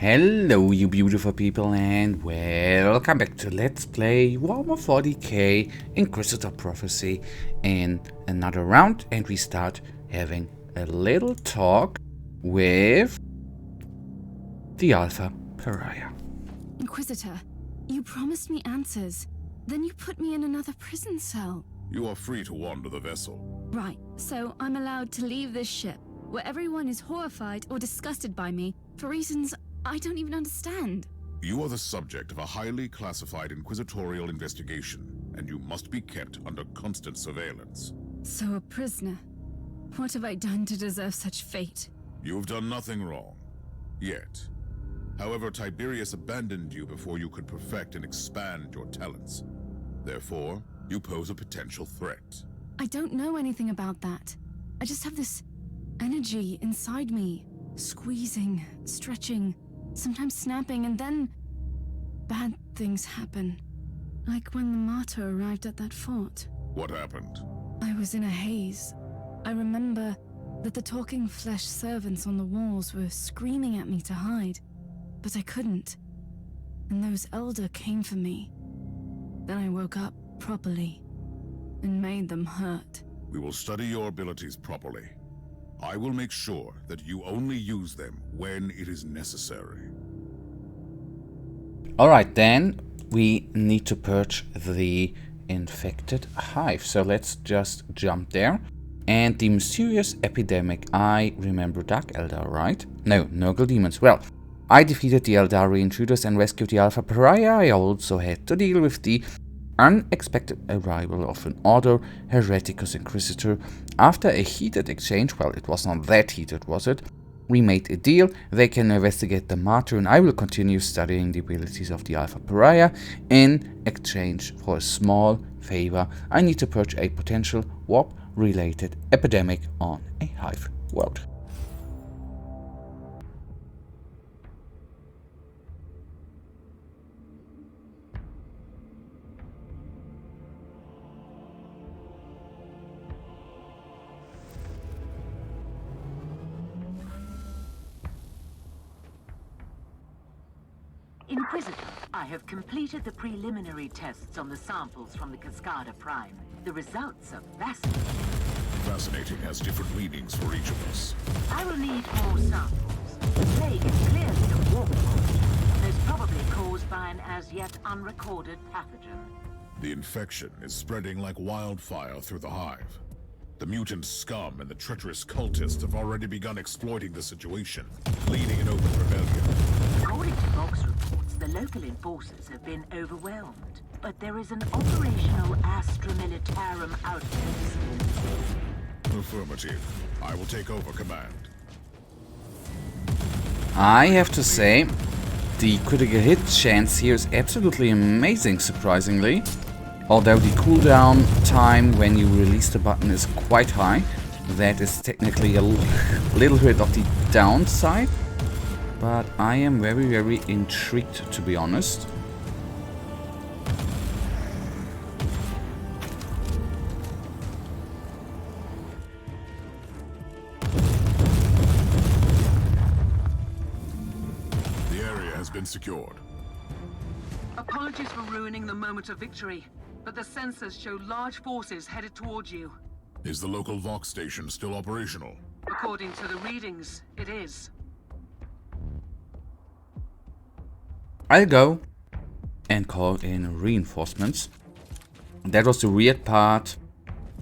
Hello you beautiful people and welcome back to Let's Play Warhammer 40k Inquisitor Prophecy in another round, and we start having a little talk with the Alpha Pariah. Inquisitor, you promised me answers. Then you put me in another prison cell. You are free to wander the vessel. Right, so I'm allowed to leave this ship, where everyone is horrified or disgusted by me for reasons I don't even understand. You are the subject of a highly classified inquisitorial investigation, and you must be kept under constant surveillance. So a prisoner. What have I done to deserve such fate? You have done nothing wrong. Yet. However, Tiberius abandoned you before you could perfect and expand your talents. Therefore, you pose a potential threat. I don't know anything about that. I just have this energy inside me, squeezing, stretching, sometimes snapping, and then bad things happen. Like when the martyr arrived at that fort. What happened? I was in a haze. I remember that the talking flesh servants on the walls were screaming at me to hide, but I couldn't. And those elder came for me. Then I woke up properly and made them hurt. We will study your abilities properly. I will make sure that you only use them when it is necessary. Alright, then we need to purge the infected hive. So let's just jump there. And the mysterious epidemic. I remember Dark Eldar, right? No, Nurgle demons. Well, I defeated the Eldari intruders and rescued the Alpha Pariah. I also had to deal with the unexpected arrival of an Order Hereticus Inquisitor. After a heated exchange, well, it was not that heated, was it? We made a deal. They can investigate the martyr, and I will continue studying the abilities of the Alpha Pariah in exchange for a small favor. I need to purge a potential warp-related epidemic on a hive world. Inquisitor, I have completed the preliminary tests on the samples from the Cascada Prime. The results are fascinating. Fascinating has different meanings for each of us. I will need more samples. The plague is clearly a warp point, most probably caused by an as yet unrecorded pathogen. The infection is spreading like wildfire through the hive. The mutant scum and the treacherous cultists have already begun exploiting the situation, leading an open rebellion. According to Vox reports, the local enforcers have been overwhelmed, but there is an operational Astra Militarum outpost. Affirmative. I will take over command. I have to say, the critical hit chance here is absolutely amazing, surprisingly. Although the cooldown time when you release the button is quite high. That is technically a little bit of the downside. But I am very, very intrigued, to be honest. The area has been secured. Apologies for ruining the moment of victory, but the sensors show large forces headed towards you. Is the local Vox station still operational? According to the readings, it is. I'll go and call in reinforcements. That was the weird part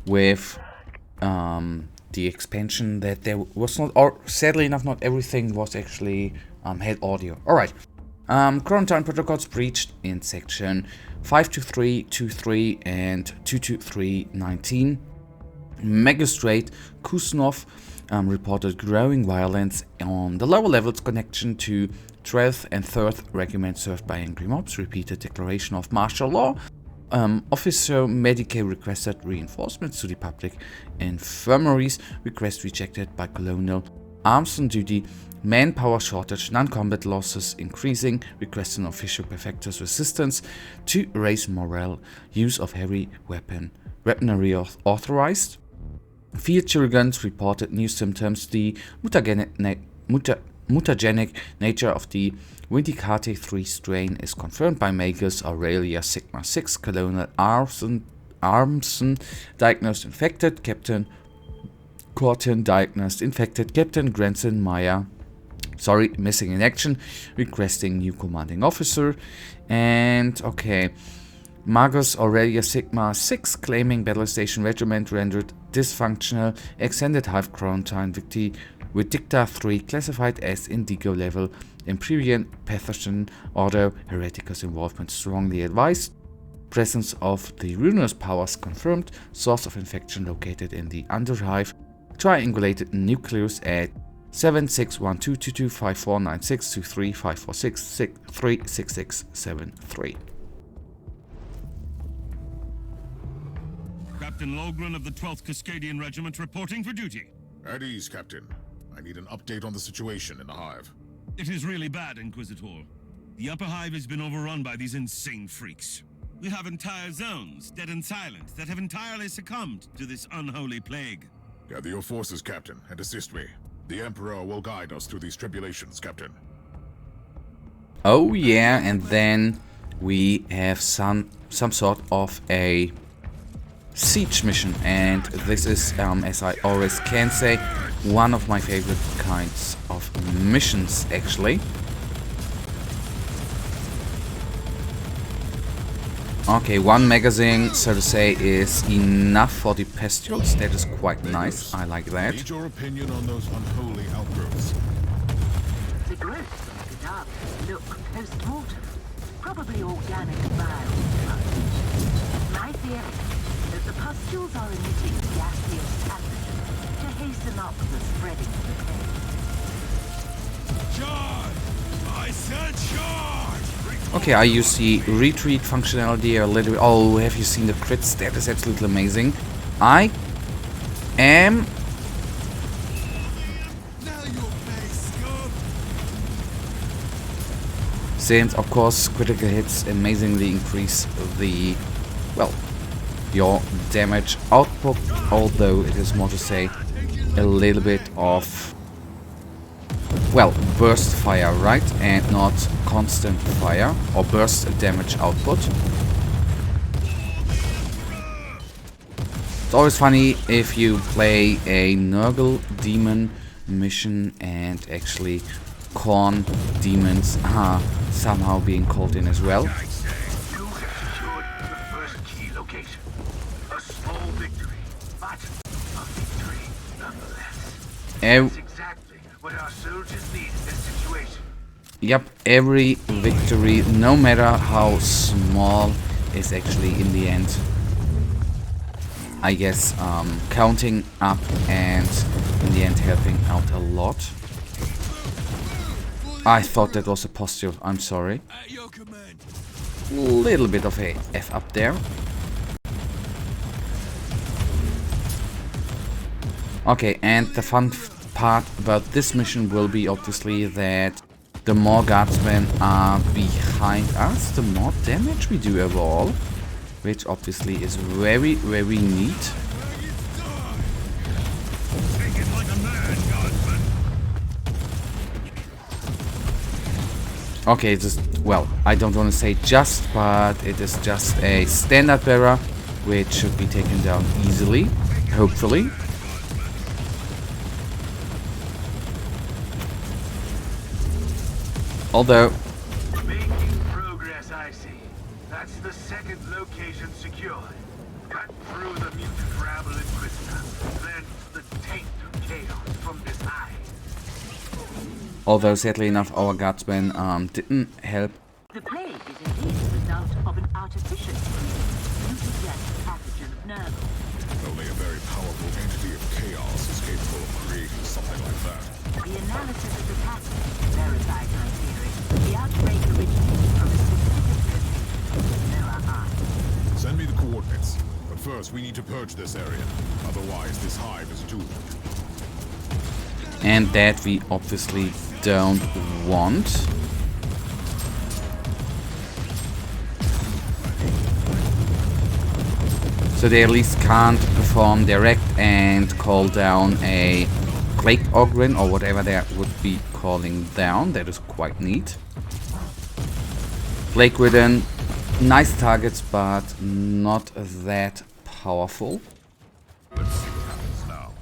with the expansion, that there was not, or sadly enough, not everything was actually had audio. Alright. Quarantine protocols breached in section 52323 and 22319. Magistrate Kuznov reported growing violence on the lower levels. Connection to 12th and 3rd Regiment served by angry mobs. Repeated declaration of martial law. Officer Medicaid requested reinforcements to the public infirmaries. Request rejected by Colonial. Arms on duty. Manpower shortage. Non-combat losses increasing. Request an official prefecture's resistance to raise morale. Use of heavy weaponry authorized. Field children reported new symptoms. The mutagenic nature of the Vindicate 3 strain is confirmed by Magus Aurelia Sigma 6 Colonel Armson diagnosed infected, Captain Corton diagnosed infected, Captain Granson Meyer, missing in action, requesting new commanding officer, and okay, Magus Aurelia Sigma 6 claiming battle station regiment rendered dysfunctional, extended half quarantine Vindicta 3 classified as Indigo level, Empyrean pathogen order, Hereticus involvement strongly advised, presence of the ruinous powers confirmed, source of infection located in the underhive, triangulated nucleus at 7612225496235466366673. Captain Logren of the 12th Cascadian Regiment reporting for duty. At ease, Captain. I need an update on the situation in the hive. It is really bad, Inquisitor. The upper hive has been overrun by these insane freaks. We have entire zones, dead and silent, that have entirely succumbed to this unholy plague. Gather your forces, Captain, and assist me. The Emperor will guide us through these tribulations, Captain. Oh yeah, and then we have some sort of a siege mission, and this is, as I always can say, one of my favorite kinds of missions, actually. Okay, one magazine, so to say, is enough for the pustules. That is quite nice. I like that. Need your opinion on those unholy outgrowths. The growths on the cadavers look post-mortem. Probably organic biomass. My theory is the pustules are emitting gaseous pathogen to hasten up the spreading of the plague. Charge! I said charge! Okay, I use the retreat functionality a little bit. Oh, have you seen the crits? That is absolutely amazing. I am... Since, of course, critical hits amazingly increase the, well, your damage output, although it is more to say a little bit of, well, burst fire, right? And not constant fire or burst damage output. It's always funny if you play a Nurgle demon mission and actually corn demons are somehow being called in as well. You have secured the first key location. A small victory, but a victory nonetheless. That's exactly what our soldiers need in this situation. Yep, every victory, no matter how small, is actually in the end, I guess, counting up and in the end helping out a lot. I thought that was a postule, I'm sorry. Little bit of a F up there. Okay, and the fun part about this mission will be obviously that the more guardsmen are behind us, the more damage we do overall, which obviously is very, very neat. Okay, just, well, I don't want to say just, but it is just a standard bearer, which should be taken down easily, hopefully. Although, Making progress, I see. That's the second location secured. Cut through the mutant rabble Inquisitor, then the taint of chaos from this hive. although sadly enough our guardsmen didn't help. The plague is indeed the result of an artificially mutagenic pathogen of Nurgle. Only a very powerful entity of chaos is capable of creating something like that. The analysis of the pathogen verified my theory. The outbreak originated from a specific location. Noah Hive. Send me the coordinates. But first, we need to purge this area. Otherwise, this hive is doomed. And that we obviously don't want. So they at least can't perform direct and call down a Plague Ogren, or whatever they would be calling down. That is quite neat. Plague Ridden, nice targets, but not that powerful. Let's see what happens now.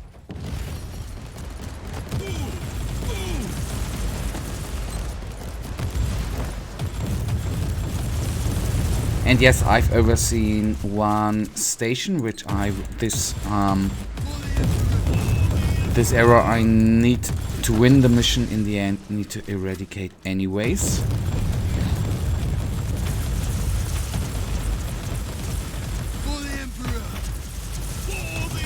And yes, I've overseen one station, which this era I need to win the mission in the end, need to eradicate anyways.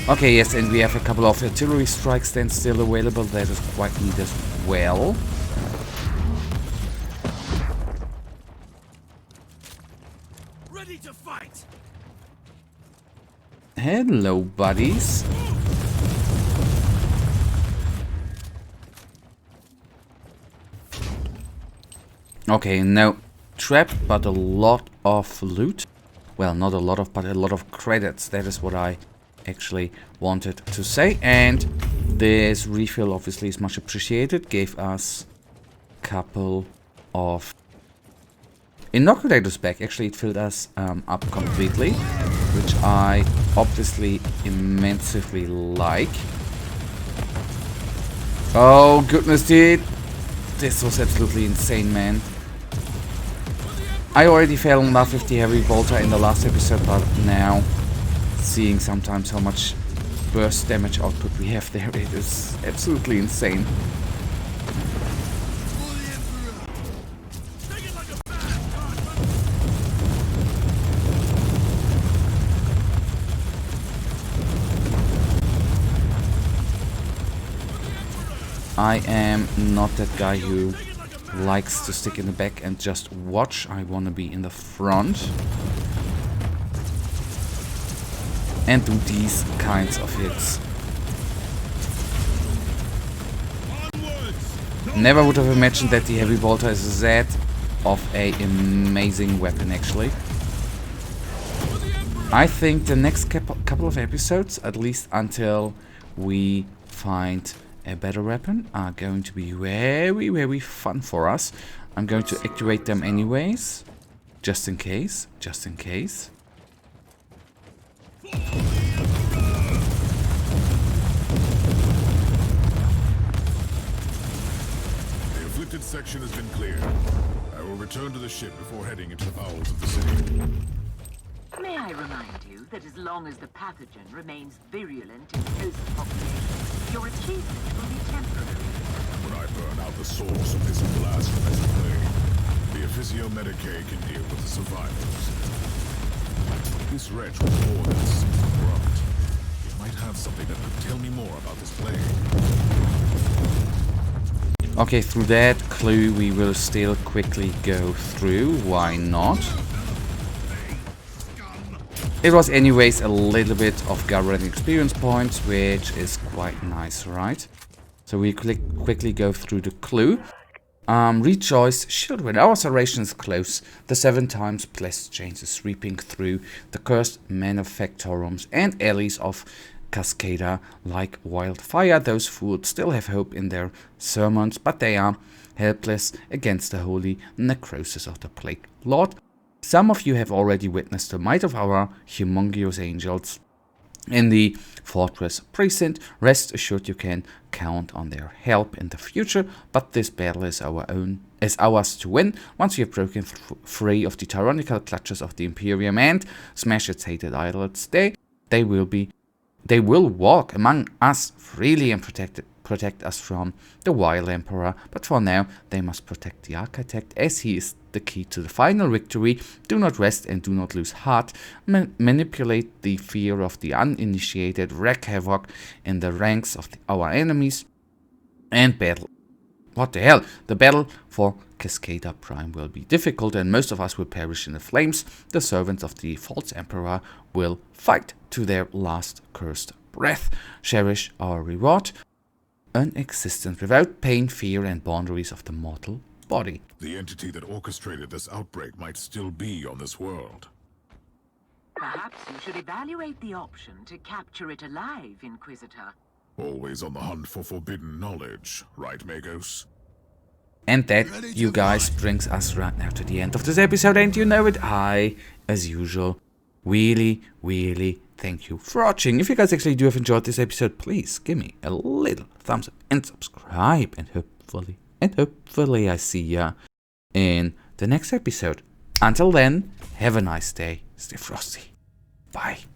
Okay, yes, and we have a couple of artillery strikes then still available. That is quite neat as well. Ready to fight. Hello, buddies. Okay, no trap, but a lot of loot. Well, not a lot of, but a lot of credits. That is what I actually wanted to say. And this refill obviously is much appreciated. Gave us a couple of inoculators back. Actually, it filled us up completely, which I obviously immensely like. Oh, goodness, dude. This was absolutely insane, man. I already fell in love with the heavy bolter in the last episode, but now seeing sometimes how much burst damage output we have there, it is absolutely insane. I am not that guy who likes to stick in the back and just watch. I want to be in the front and do these kinds of hits. Never would have imagined that the heavy bolter is that of an amazing weapon, actually. I think the next couple of episodes, at least until we find a better weapon, are going to be very, very fun for us. I'm going to activate them anyways, just in case, just in case. The afflicted section has been cleared. I will return to the ship before heading into the bowels of the city. May I remind you that as long as the pathogen remains virulent in the host population, your achievement will be temporary. When I burn out the source of this blasphemous plague, the Officio Medicae can deal with the survivors. This wretch was more than a simple grunt. It might have something that could tell me more about this plague. Okay, through that clue we will still quickly go through. Why not? It was anyways a little bit of Garrett experience points, which is quite nice, right? So we quickly go through the clue. Rejoice, shield when our salvation is close. The 7 times blessed chains is sweeping through the cursed manufactorums and alleys of Cascada like wildfire. Those fools still have hope in their sermons, but they are helpless against the holy necrosis of the Plague Lord. Some of you have already witnessed the might of our humongous angels in the fortress precinct. Rest assured you can count on their help in the future, but this battle is ours to win. Once we have broken free of the tyrannical clutches of the Imperium and smash its hated idols, they will walk among us freely and protect us from the vile Emperor. But for now, they must protect the Architect, as he is the key to the final victory. Do not rest and do not lose heart. Manipulate the fear of the uninitiated, wreak havoc in the ranks of our enemies, and battle. What the hell? The battle for Cascada Prime will be difficult, and most of us will perish in the flames. The servants of the false Emperor will fight to their last cursed breath. Cherish our reward, an existence without pain, fear, and boundaries of the mortal body. The entity that orchestrated this outbreak might still be on this world. Perhaps you should evaluate the option to capture it alive, Inquisitor. Always on the hunt for forbidden knowledge, right, Magos? And that, you guys, brings us right now to the end of this episode, and you know it, I, as usual, really thank you for watching. If you guys actually do have enjoyed this episode, please give me a little thumbs up and subscribe, and hopefully I see ya in the next episode. Until then, have a nice day, stay frosty, bye.